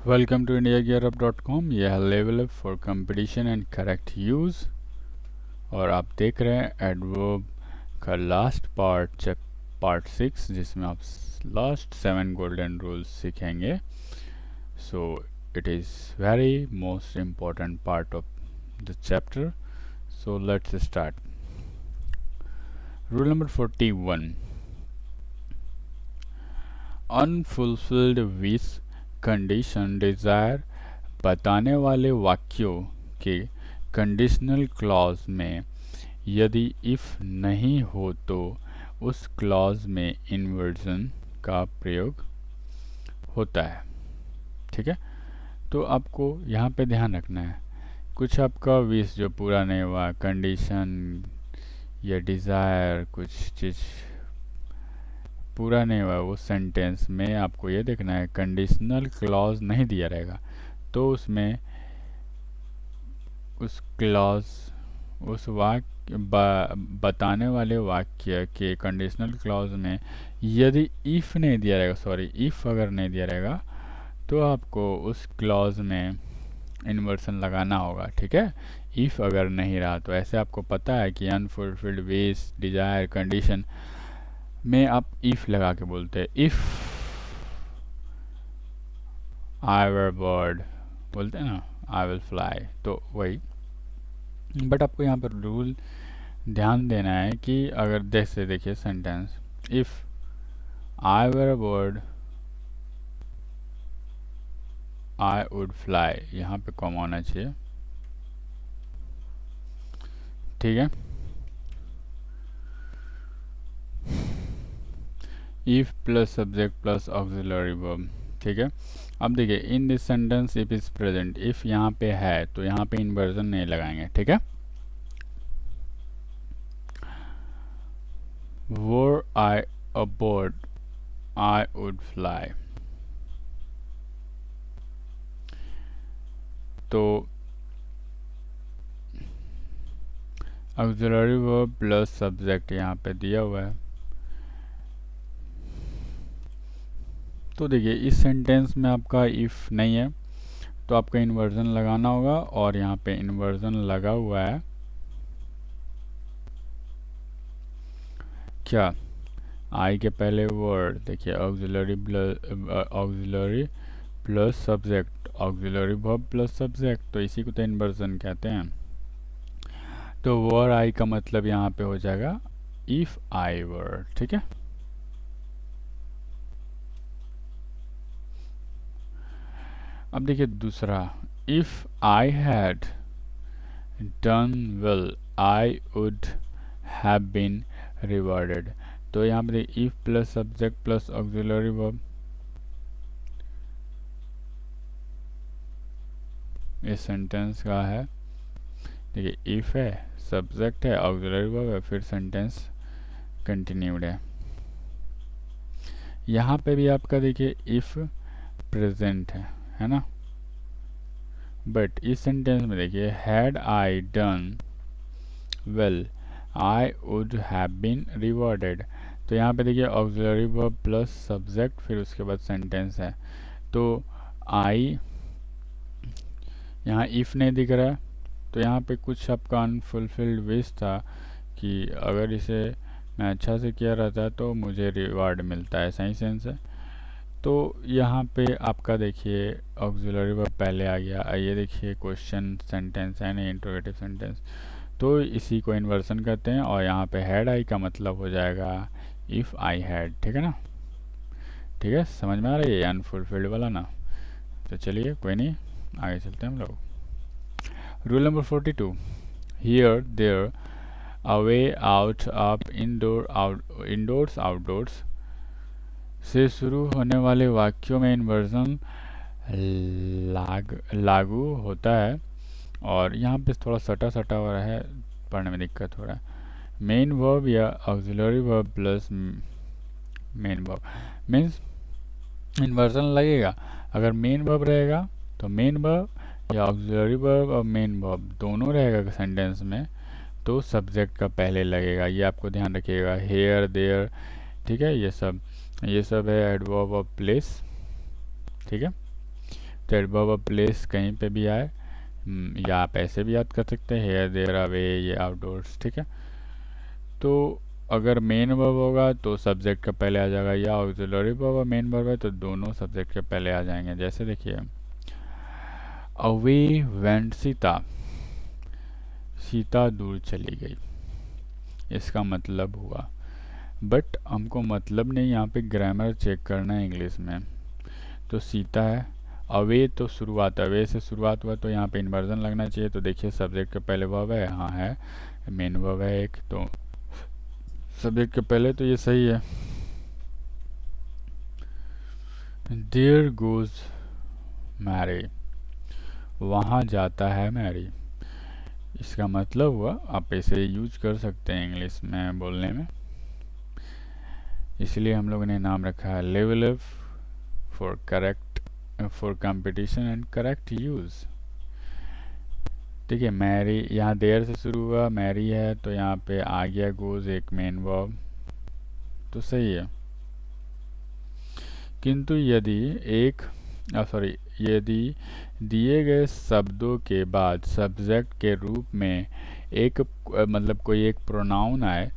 Welcome to indiagearup.com। यह है level up for competition and correct use, और आप देख रहे हैं एडवर्ब का लास्ट पार्ट 6, जिसमें आप लास्ट 7 गोल्डन रूल्स सीखेंगे। So it is very most important part of the chapter. So let's start. Rule number 41, unfulfilled wish, condition, desire बताने वाले वाक्यों के कंडीशनल क्लॉज में यदि इफ नहीं हो तो उस क्लॉज में इन्वर्जन का प्रयोग होता है। ठीक है, तो आपको यहाँ पे ध्यान रखना है, कुछ आपका विश जो पूरा नहीं हुआ, कंडीशन या डिज़ायर कुछ चीज़ पूरा नहीं हुआ, वो सेंटेंस में आपको ये देखना है कंडीशनल क्लॉज नहीं दिया रहेगा, तो उसमें उस क्लॉज उस वाक्य बताने वाले वाक्य के कंडीशनल क्लॉज में यदि इफ़ नहीं दिया रहेगा, इफ़ अगर नहीं दिया रहेगा, तो आपको उस क्लॉज में इन्वर्सन लगाना होगा। ठीक है, इफ़ अगर नहीं रहा तो ऐसे आपको पता है कि अनफुलफिल्ड विश, डिज़ायर, कंडीशन में आप इफ़ लगा के बोलते हैं। इफ़ आई वर बर्ड बोलते हैं ना, आई विल फ्लाई, तो वही। बट आपको यहाँ पर रूल ध्यान देना है कि अगर जैसे देखिए sentence, if I were a bird I would fly, यहाँ पे कॉमा होना चाहिए। ठीक है, if plus subject plus auxiliary verb. ठीक है, अब देखिए in this sentence if is present, if यहाँ पे है तो यहाँ पे इन्वर्जन नहीं लगाएंगे। ठीक है, were I a bird I would fly, तो ऑक्सिलरी वर्ब प्लस सब्जेक्ट यहाँ पे दिया हुआ है। तो देखिए इस सेंटेंस में आपका इफ़ नहीं है तो आपका इन्वर्जन लगाना होगा, और यहाँ पे इन्वर्जन लगा हुआ है क्या, आई के पहले वर्ड, देखिए auxiliary plus subject, auxiliary verb plus subject, तो इसी को तो इन्वर्जन कहते हैं। तो वर आई का मतलब यहाँ पे हो जाएगा इफ आई वर। ठीक है, अब देखिए दूसरा, if I had done well I would have been rewarded, तो यहाँ पे if plus subject plus auxiliary verb, इस सेंटेंस का है। देखिए इफ है, सब्जेक्ट है, ऑक्सिलरी वर्ब है, फिर सेंटेंस कंटिन्यूड है। यहाँ पे भी आपका देखिए इफ प्रेजेंट है ना, बट इस सेंटेंस में देखिए had I done well I would have been rewarded, तो यहाँ पे देखिए ऑक्सिलरी वर्ब प्लस सब्जेक्ट, फिर उसके बाद सेंटेंस है। तो आई यहाँ इफ़ नहीं दिख रहा है, तो यहाँ पे कुछ आपका अनफुलफिल्ड विश था कि अगर इसे मैं अच्छा से किया रहता तो मुझे रिवार्ड मिलता है, सही सेंस है। तो यहाँ पे आपका देखिए ऑक्सिलरी वर्ब पहले आ गया, ये देखिए क्वेश्चन सेंटेंस है नहीं, इंट्रोगेटिव सेंटेंस, तो इसी को इन्वर्सन कहते हैं, और यहाँ पे हैड आई का मतलब हो जाएगा इफ़ आई हैड। ठीक है ना, ठीक है, समझ में आ रही है अनफुलफिल्ड वाला ना। तो चलिए कोई नहीं, आगे चलते हैं हम लोग। Rule number 42, here there a way out of indoors outdoors से शुरू होने वाले वाक्यों में इन्वर्जन लागू होता है, और यहाँ पे थोड़ा सटा सटा हो रहा है, पढ़ने में दिक्कत हो रहा है। मेन वर्ब या auxiliary verb plus main verb means inversion लगेगा। अगर मेन वर्ब रहेगा तो मेन वर्ब या ऑक्सिलरी वर्ब और मेन वर्ब दोनों रहेगा सेंटेंस में, तो सब्जेक्ट का पहले लगेगा, ये आपको ध्यान रखिएगा। हेयर देयर, ठीक है, ये सब है एडवर्ब ऑफ प्लेस। ठीक है, तो एडवर्ब प्लेस कहीं पे भी आए, या आप ऐसे भी याद कर सकते हैं, हेयर देयर अवे, ये आउटडोर्स, ठीक है। तो अगर मेन वर्ब होगा तो सब्जेक्ट का पहले आ जाएगा, या ऑक्सिलरी वर्ब और मेन वर्ब है तो दोनों सब्जेक्ट के पहले आ जाएंगे। जैसे देखिए, अवे वेंट सीता, सीता दूर चली गई, इसका मतलब हुआ। बट हमको मतलब नहीं, यहाँ पे ग्रामर चेक करना है इंग्लिश में। तो सीता है, अवे तो शुरुआत, अवे से शुरुआत हुआ तो यहाँ पे इन्वर्जन लगना चाहिए। तो देखिए सब्जेक्ट के पहले वर्ब है, हाँ है, मेन वर्ब है एक, तो सब्जेक्ट के पहले, तो ये सही है। देयर गोज मैरी, वहाँ जाता है मैरी, इसका मतलब हुआ, आप इसे यूज कर सकते हैं इंग्लिश में बोलने में, इसलिए हम लोगों ने नाम रखा है level up for correct, for competition and correct use. ठीक है, मैरी यहाँ देयर से शुरू हुआ, मैरी है तो यहाँ पे आ गया गोज एक मेन वर्ब, तो सही है। किंतु यदि यदि दिए गए शब्दों के बाद सब्जेक्ट के रूप में एक मतलब कोई एक प्रोनाउन आए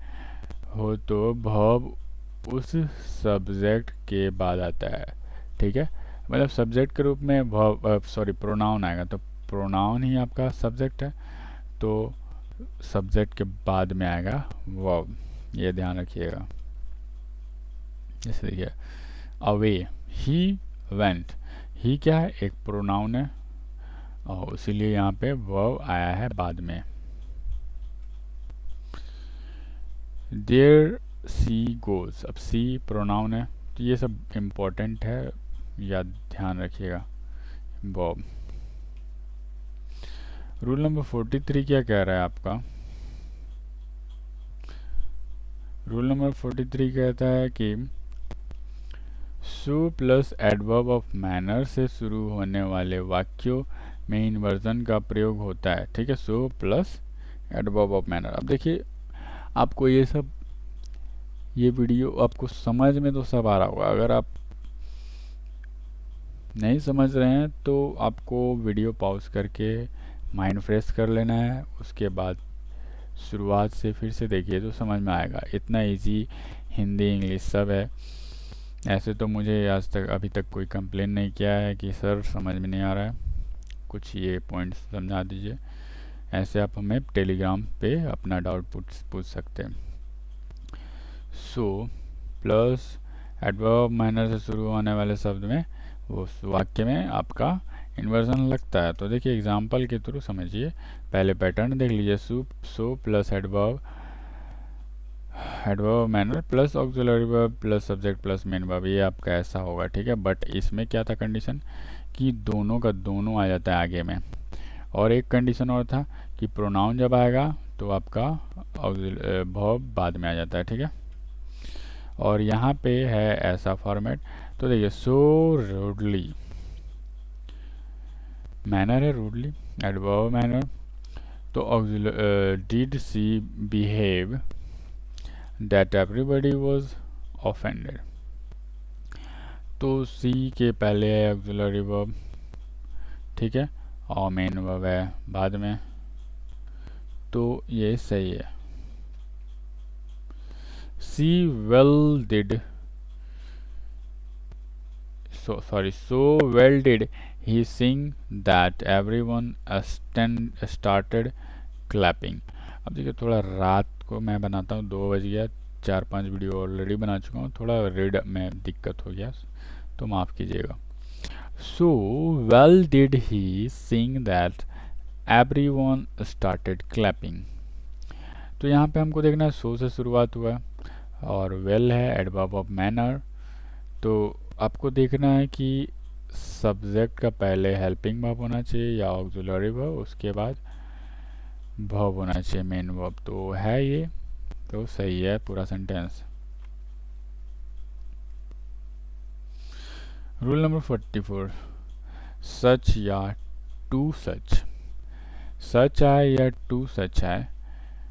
हो तो वर्ब उस सब्जेक्ट के बाद आता है। ठीक है, मतलब सब्जेक्ट के रूप में प्रोनाउन आएगा तो प्रोनाउन ही आपका सब्जेक्ट है, तो सब्जेक्ट के बाद में आएगा वर्ब, ये ध्यान रखिएगा। जैसे देखिए, अवे, ही वेंट, ही क्या है, एक प्रोनाउन है और इसीलिए यहाँ पे वर्ब आया है बाद में। देयर सी गोज, अब सी प्रोनाउन है, तो ये सब इम्पोर्टेंट है, याद ध्यान रखिएगा वर्ब। रूल नंबर 43 क्या कह रहा है आपका? रूल नंबर 43 कहता है कि so plus adverb of manner से शुरू होने वाले वाक्यों में इन्वर्जन का प्रयोग होता है। ठीक है, so plus adverb of manner. अब देखिए, आपको ये वीडियो आपको समझ में तो सब आ रहा होगा, अगर आप नहीं समझ रहे हैं तो आपको वीडियो पॉज करके माइंड फ्रेश कर लेना है, उसके बाद शुरुआत से फिर से देखिए तो समझ में आएगा। इतना इजी हिंदी इंग्लिश सब है। ऐसे तो मुझे आज तक अभी तक कोई कंप्लेन नहीं किया है कि सर समझ में नहीं आ रहा है, कुछ ये पॉइंट्स समझा दीजिए। ऐसे आप हमें टेलीग्राम पे अपना डाउट पूछ सकते हैं। सो प्लस एडवर्ब मैनर से शुरू होने वाले शब्द में वो वाक्य में आपका इन्वर्जन लगता है। तो देखिए एग्जाम्पल के थ्रू समझिए, पहले पैटर्न देख लीजिए, so plus adverb manner plus auxiliary verb plus subject plus main verb, ये आपका ऐसा होगा। ठीक है, बट इसमें क्या था कंडीशन कि दोनों का दोनों आ जाता है आगे में, और एक कंडीशन और था कि प्रोनाउन जब आएगा तो आपका वर्ब बाद में आ जाता है। ठीक है, और यहाँ पे है ऐसा फॉर्मेट, तो देखिए सो रूडली, मैनर है रूडली, एडवर्ब मैनर, तो did she behave that everybody was offended, तो सी के पहले है ऑक्सिलरी वर्ब, ठीक है, और मेन वर्ब है बाद में, तो ये सही है। See well did, so well did he sing that everyone started clapping। अब देखिए, थोड़ा रात को मैं बनाता हूँ, 2 बज गया, 4-5 वीडियो ऑलरेडी बना चुका हूँ, थोड़ा रीड में दिक्कत हो गया तो माफ़ कीजिएगा। so well did he sing that everyone started clapping, तो यहाँ पे हमको देखना है सो से शुरुआत हुआ है और वेल है एडवर्ब ऑफ मैनर, तो आपको देखना है कि सब्जेक्ट का पहले हेल्पिंग वर्ब होना चाहिए या ऑक्सिलरी वर्ब, उसके बाद वर्ब होना चाहिए मेन वर्ब, तो है ये, तो सही है पूरा सेंटेंस। रूल नंबर 44, सच या टू सच, सच है या टू सच है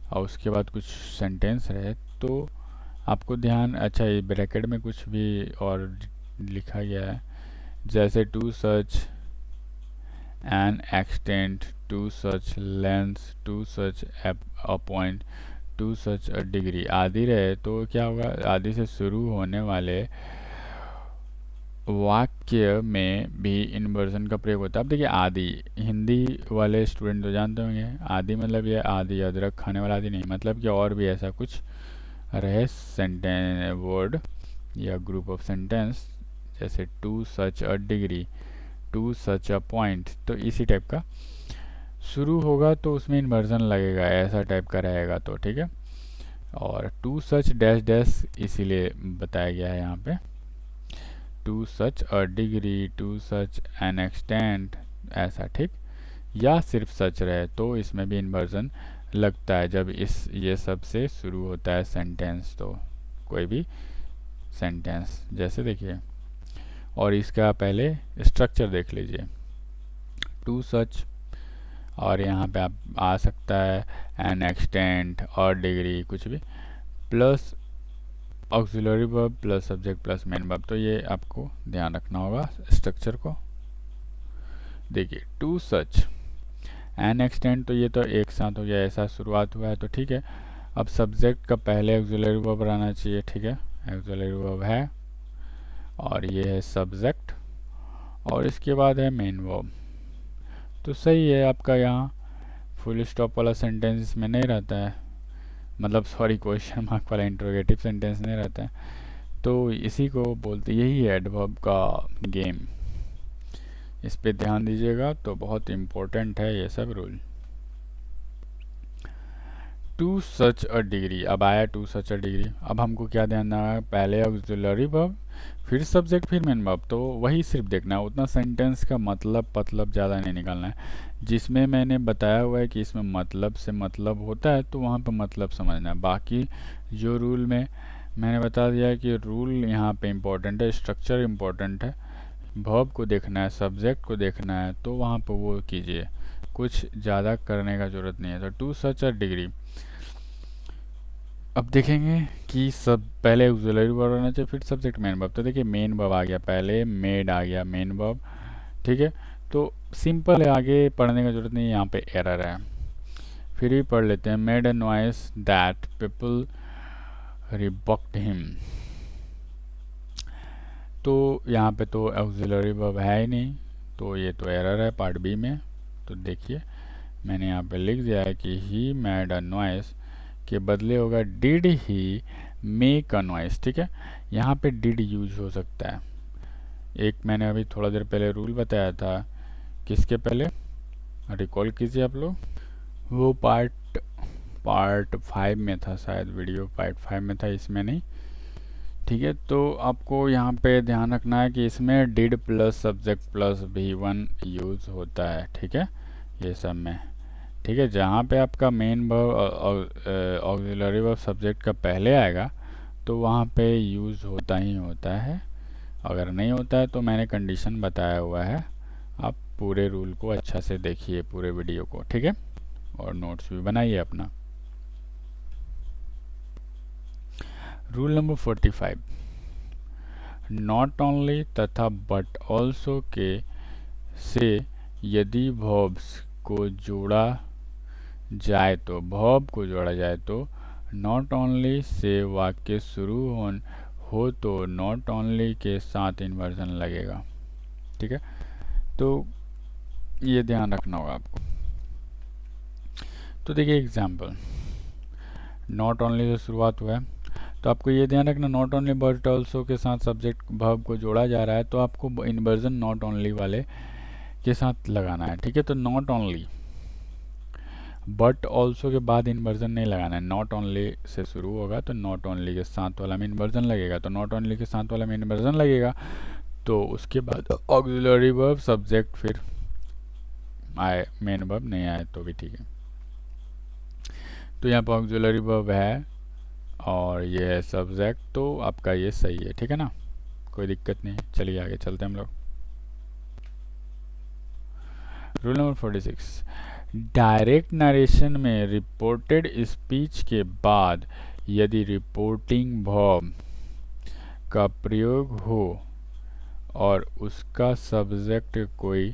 और उसके बाद कुछ सेंटेंस रहे तो आपको ध्यान, अच्छा ये ब्रैकेट में कुछ भी और लिखा गया है, जैसे to such an extend to such length to such a point to such a degree आदि रहे तो क्या होगा, आदि से शुरू होने वाले वाक्य में भी इन्वर्जन का प्रयोग होता है। अब देखिए आदि, हिंदी वाले स्टूडेंट तो जानते होंगे आदि मतलब ये आदि अदरक खाने वाला आदि नहीं, मतलब कि और भी ऐसा कुछ रहे सेंटेंस वर्ड या ग्रुप ऑफ सेंटेंस, जैसे to such a degree, to such a point, तो इसी टाइप का शुरू होगा तो उसमें इन्वर्जन लगेगा, ऐसा टाइप का रहेगा तो ठीक है। और टू सच डैश डैश इसीलिए बताया गया है यहाँ पे, to such a degree, to such an extent, ऐसा ठीक। या सिर्फ सच रहे तो इसमें भी इन्वर्जन लगता है जब ये सब से शुरू होता है सेंटेंस, तो कोई भी सेंटेंस जैसे देखिए। और इसका पहले स्ट्रक्चर देख लीजिए, टू सच, और यहाँ पे आप आ सकता है एन एक्सटेंट और डिग्री कुछ भी, plus auxiliary verb plus subject plus main verb, तो ये आपको ध्यान रखना होगा स्ट्रक्चर को। देखिए टू सच एन एक्सटेंट, तो ये तो एक साथ हो गया, ऐसा शुरुआत हुआ है तो ठीक है। अब सब्जेक्ट का पहले ऑक्सिलरी वर्ब रहना चाहिए, ठीक है, ऑक्सिलरी वर्ब है और ये है सब्जेक्ट और इसके बाद है मेन वर्ब, तो सही है आपका। यहाँ फुल स्टॉप वाला सेंटेंस इसमें नहीं रहता है, मतलब सॉरी क्वेश्चन मार्क वाला इंट्रोगेटिव सेंटेंस नहीं रहता है, तो इसी को बोलते, यही है एडवर्ब का गेम, इस पे ध्यान दीजिएगा तो बहुत इम्पोर्टेंट है ये सब rule. To such a degree, अब आया टू सच अ डिग्री, अब हमको क्या ध्यान देना है, पहले ऑक्सिलरी वर्ब फिर सब्जेक्ट फिर मेन वर्ब, तो वही सिर्फ देखना है, उतना सेंटेंस का मतलब ज़्यादा नहीं निकालना है। जिसमें मैंने बताया हुआ है कि इसमें मतलब से मतलब होता है तो वहाँ पे मतलब समझना है, बाकी जो रूल में मैंने बता दिया है कि रूल यहाँ पे इम्पोर्टेंट है, स्ट्रक्चर इम्पोर्टेंट है, वर्ब को देखना है, सब्जेक्ट को देखना है, तो वहाँ पर वो कीजिए, कुछ ज़्यादा करने का ज़रूरत नहीं है। तो टू सच अ डिग्री, अब देखेंगे कि सब पहले ऑक्सिलरी वर्ब रहना चाहिए फिर सब्जेक्ट मेन वर्ब, तो देखिए मेन वर्ब आ गया पहले, मेड आ गया मेन वर्ब, ठीक है, तो सिंपल है, आगे पढ़ने का जरूरत नहीं है, यहाँ पे एरर है, फिर भी पढ़ लेते हैं। Made a noise that people rebuked him, तो यहाँ पे तो ऑक्सिलरी वर्ब है ही नहीं, तो ये तो एरर है पार्ट बी में। तो देखिए मैंने यहाँ पे लिख दिया है कि ही मेड अ नॉइस के बदले होगा did he make a noise, ठीक है, यहाँ पे डिड यूज हो सकता है। एक मैंने अभी थोड़ा देर पहले रूल बताया था, किसके पहले रिकॉल कीजिए आप लोग, वो पार्ट 5 में था शायद, वीडियो पार्ट 5 में था, इसमें नहीं, ठीक है। तो आपको यहाँ पे ध्यान रखना है कि इसमें did plus subject plus V1 use होता है, ठीक है, ये सब में, ठीक है। जहाँ पे आपका main verb auxiliary verb subject का पहले आएगा तो वहाँ पे यूज़ होता ही होता है, अगर नहीं होता है तो मैंने कंडीशन बताया हुआ है, आप पूरे रूल को अच्छा से देखिए पूरे वीडियो को, ठीक है, और नोट्स भी बनाइए अपना। रूल नंबर 45, नॉट ओनली तथा बट ऑल्सो के से यदि वर्ब्स को जोड़ा जाए तो, वर्ब को जोड़ा जाए तो नॉट ओनली से वाक्य शुरू हो तो नॉट ओनली के साथ इन्वर्जन लगेगा, ठीक है, तो ये ध्यान रखना होगा आपको। तो देखिए एग्जाम्पल, नॉट ओनली से शुरुआत हुआ है तो आपको ये ध्यान रखना, नॉट ओनली बट ऑल्सो के साथ सब्जेक्ट वर्ब को जोड़ा जा रहा है तो आपको इन्वर्जन नॉट ओनली वाले के साथ लगाना है, ठीक है। तो नॉट ओनली बट ऑल्सो के बाद इन्वर्जन नहीं लगाना है, नॉट ओनली से शुरू होगा तो नॉट ओनली के साथ वाला में इन्वर्जन लगेगा, तो नॉट ओनली के साथ वाला में इन्वर्जन लगेगा तो उसके बाद ऑक्सिलरी वर्ब सब्जेक्ट फिर आए, मेन वर्ब नहीं आए तो भी ठीक है। तो यहाँ पर ऑक्सिलरी वर्ब है और ये है सब्जेक्ट, तो आपका ये सही है, ठीक है ना, कोई दिक्कत नहीं है। चलिए आगे चलते हैं हम लोग। रूल नंबर 46, डायरेक्ट नरेशन में रिपोर्टेड स्पीच के बाद यदि रिपोर्टिंग वर्ब का प्रयोग हो और उसका सब्जेक्ट कोई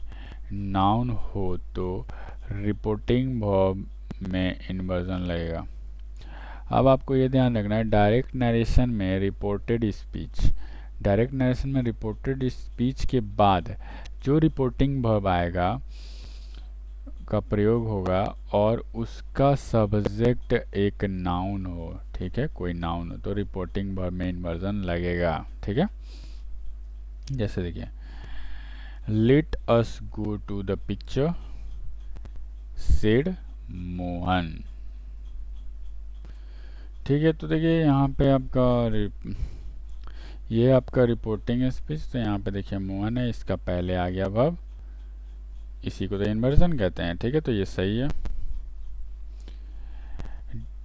नाउन हो तो रिपोर्टिंग वर्ब में इन्वर्जन लगेगा। अब आपको ये ध्यान रखना है, डायरेक्ट नरेशन में रिपोर्टेड स्पीच के बाद जो रिपोर्टिंग वर्ब आएगा का प्रयोग होगा और उसका सब्जेक्ट एक नाउन हो, ठीक है, कोई नाउन हो, तो रिपोर्टिंग वर्ब में इन्वर्जन लगेगा, ठीक है। जैसे देखिए, let us go to the picture said Mohan, ठीक है। तो देखिए यहाँ पे ये आपका रिपोर्टिंग स्पीच, तो यहाँ पे देखिए मोहन है, इसका पहले आ गया वर्ब, इसी को तो इन्वर्जन कहते हैं, ठीक है। तो ये सही है।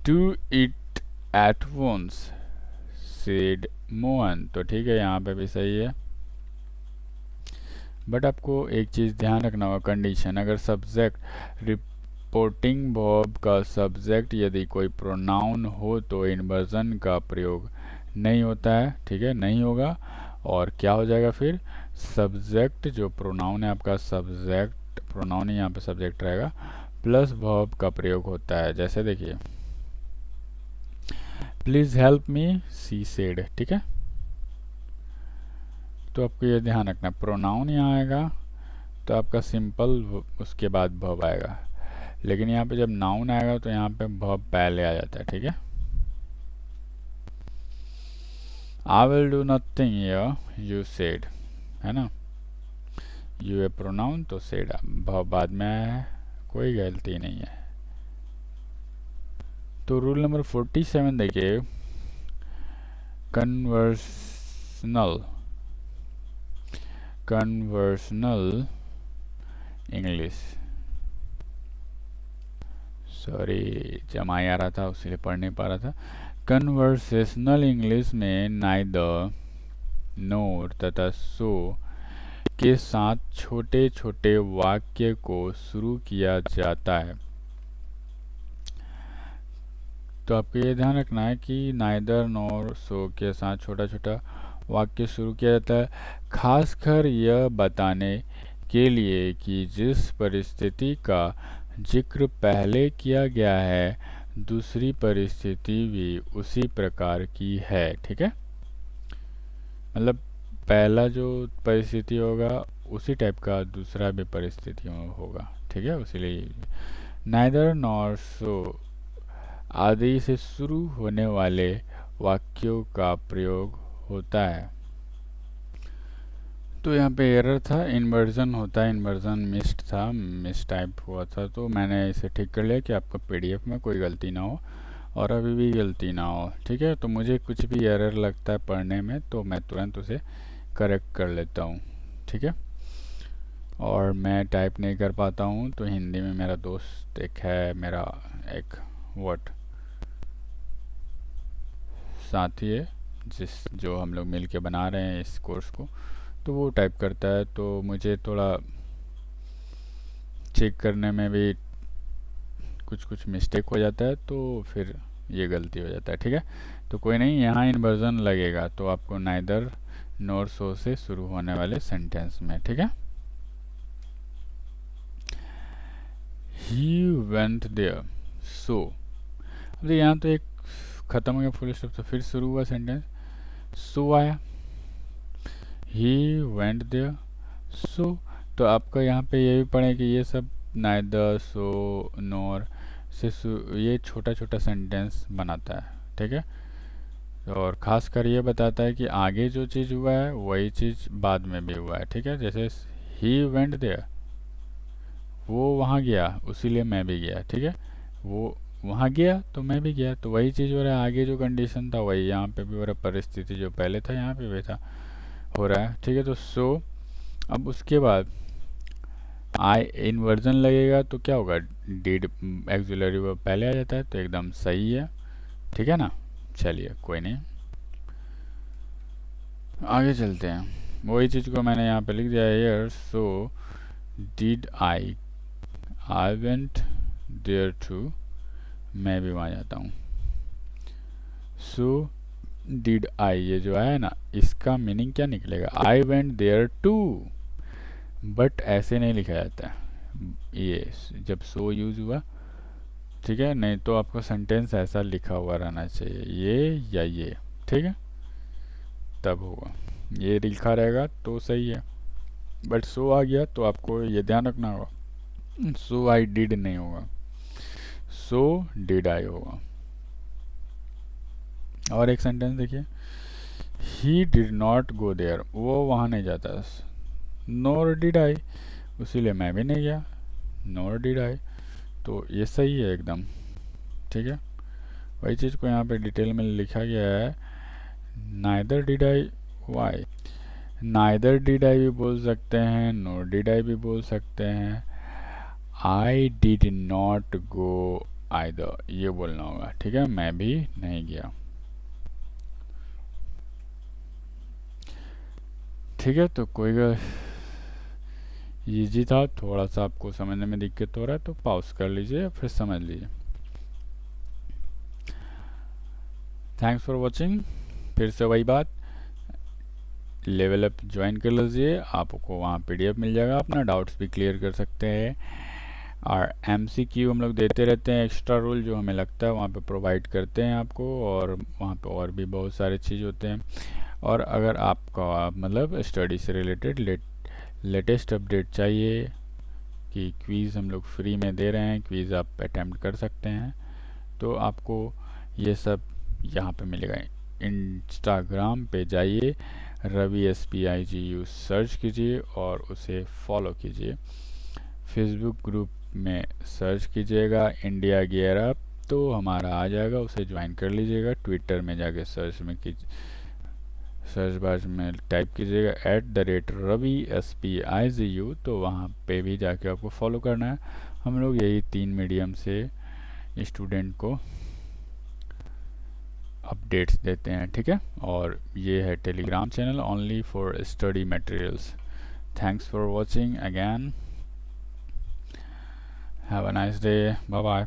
Do it at once said Mohan, तो ठीक है, यहाँ पे भी सही है। बट आपको एक चीज़ ध्यान रखना होगा, कंडीशन, अगर सब्जेक्ट रिपोर्टिंग वर्ब का सब्जेक्ट यदि कोई प्रोनाउन हो तो इन्वर्जन का प्रयोग नहीं होता है, ठीक है, नहीं होगा। और क्या हो जाएगा फिर, सब्जेक्ट जो प्रोनाउन है आपका, सब्जेक्ट प्रोनाउन ही यहाँ पे सब्जेक्ट रहेगा, प्लस वर्ब का प्रयोग होता है। जैसे देखिए, please help me she said, ठीक है। तो आपको ये ध्यान रखना, प्रोनाउन यहाँ आएगा तो आपका सिंपल उसके बाद वर्ब आएगा, लेकिन यहाँ पे जब नाउन आएगा तो यहाँ पे वर्ब पहले आ जाता है, ठीक है। I will do nothing here you said, है ना, यू ए प्रोनाउन तो सेड वर्ब बाद में आया है, कोई गलती नहीं है। तो रूल नंबर 47 देखिए, कन्वर्सनल इंग्लिश, सॉरी जमाई आ रहा था उसीलिए पढ़ नहीं पा रहा था। कन्वर्सेशनल इंग्लिश में नाइदर, नोर तथा सो के साथ छोटे छोटे वाक्य को शुरू किया जाता है। तो आपको ये ध्यान रखना है कि नाइदर नोर सो के साथ छोटा छोटा वाक्य शुरू किया जाता है, खासकर यह बताने के लिए कि जिस परिस्थिति का जिक्र पहले किया गया है दूसरी परिस्थिति भी उसी प्रकार की है, ठीक है। मतलब पहला जो परिस्थिति होगा उसी टाइप का दूसरा भी परिस्थिति होगा, ठीक है। इसीलिए नाइदर नॉर सो आदि से शुरू होने वाले वाक्यों का प्रयोग होता है। तो यहाँ पे एरर था, इन्वर्जन होता है, इन्वर्जन मिस्ड था, मिस टाइप हुआ था, तो मैंने इसे ठीक कर लिया कि आपका पीडीएफ में कोई गलती ना हो और अभी भी गलती ना हो, ठीक है। तो मुझे कुछ भी एरर लगता है पढ़ने में तो मैं तुरंत उसे करेक्ट कर लेता हूँ, ठीक है। और मैं टाइप नहीं कर पाता हूँ तो हिंदी में मेरा दोस्त एक है, मेरा एक साथी है जो हम लोग मिल के बना रहे हैं इस कोर्स को, तो वो टाइप करता है, तो मुझे थोड़ा चेक करने में भी कुछ मिस्टेक हो जाता है, तो फिर ये गलती हो जाता है, ठीक है। तो कोई नहीं, यहाँ इन्वर्जन लगेगा तो आपको नाइदर नोर सो से शुरू होने वाले सेंटेंस में, ठीक है। ही वेंट देयर सो, अब यहाँ तो एक खत्म हो गया फुल स्टॉप, तो फिर शुरू हुआ सेंटेंस, सो आया, ही वेंट देयर सो। तो आपका यहाँ पे ये भी पढ़े कि ये सब नाइदर सो नोर से ये छोटा छोटा सेंटेंस बनाता है, ठीक है। और ख़ास कर ये बताता है कि आगे जो चीज़ हुआ है वही चीज़ बाद में भी हुआ है, ठीक है। जैसे ही वेंट देयर, वो वहाँ गया उसीलिए मैं भी गया, ठीक है। वो वहाँ गया तो मैं भी गया, तो वही चीज़ हो रहा है, आगे जो कंडीशन था वही यहाँ पे भी हो रहा है, परिस्थिति जो पहले था यहाँ पे भी था हो रहा है, ठीक है। तो सो अब उसके बाद आई इन्वर्जन लगेगा तो क्या होगा, डिड एक्सुलरी वर्ब पहले आ जाता है, तो एकदम सही है, ठीक है ना। चलिए कोई नहीं, आगे चलते हैं। वही चीज़ को मैंने यहाँ पे लिख दिया है, so did I went there too, मैं भी वहाँ जाता हूँ। सो डिड आई, ये जो है ना इसका मीनिंग क्या निकलेगा, I went there too, but ऐसे नहीं लिखा जाता है ये जब सो यूज़ हुआ, ठीक है। नहीं तो आपका सेंटेंस ऐसा लिखा हुआ रहना चाहिए, ये या ये, ठीक है, तब होगा। ये लिखा रहेगा तो सही है, बट सो आ गया तो आपको ये ध्यान रखना होगा, सो आई डिड नहीं होगा, सो डिड आई होगा। और एक सेंटेंस देखिए, he did not go there, वो वहाँ नहीं जाता, नोर डिड आई, इसीलिए मैं भी नहीं गया, नोर डिड आई। तो ये सही है एकदम, ठीक है। वही चीज़ को यहाँ पे डिटेल में लिखा गया है, neither did I why, neither did I भी बोल सकते हैं, नोर डिड आई भी बोल सकते हैं, I did not go either ये बोलना होगा, ठीक है, मैं भी नहीं गया, ठीक है। तो कोई इजी था, थोड़ा सा आपको समझने में दिक्कत हो रहा है तो पॉज कर लीजिए फिर समझ लीजिए। Thanks for watching. फिर से वही बात, लेवल अप ज्वाइन कर लीजिए, आपको वहाँ पीडीएफ मिल जाएगा, अपना डाउट्स भी क्लियर कर सकते हैं। और एमसीक्यू हम लोग देते रहते हैं, एक्स्ट्रा रूल जो हमें लगता है वहाँ पे प्रोवाइड करते हैं आपको, और वहाँ पे और भी बहुत सारे चीज़ होते हैं। और अगर आपका मतलब स्टडी से रिलेटेड लेटेस्ट अपडेट चाहिए कि क्विज़ हम लोग फ्री में दे रहे हैं, क्विज़ आप अटैम्प्ट कर सकते हैं, तो आपको ये सब यहाँ पे मिलेगा। इंस्टाग्राम पे जाइए, रवि SPIGU सर्च कीजिए और उसे फॉलो कीजिए। फेसबुक ग्रुप में सर्च कीजिएगा इंडिया गियर अप, तो हमारा आ जाएगा, उसे ज्वाइन कर लीजिएगा। ट्विटर में जाके सर्च बार में टाइप कीजिएगा @रवि SPIGU, तो वहाँ पे भी जाके आपको फॉलो करना है। हम लोग यही 3 मीडियम से स्टूडेंट को अपडेट्स देते हैं, ठीक है। और ये है Telegram channel only for study materials. Thanks for watching again, have a nice day, bye bye.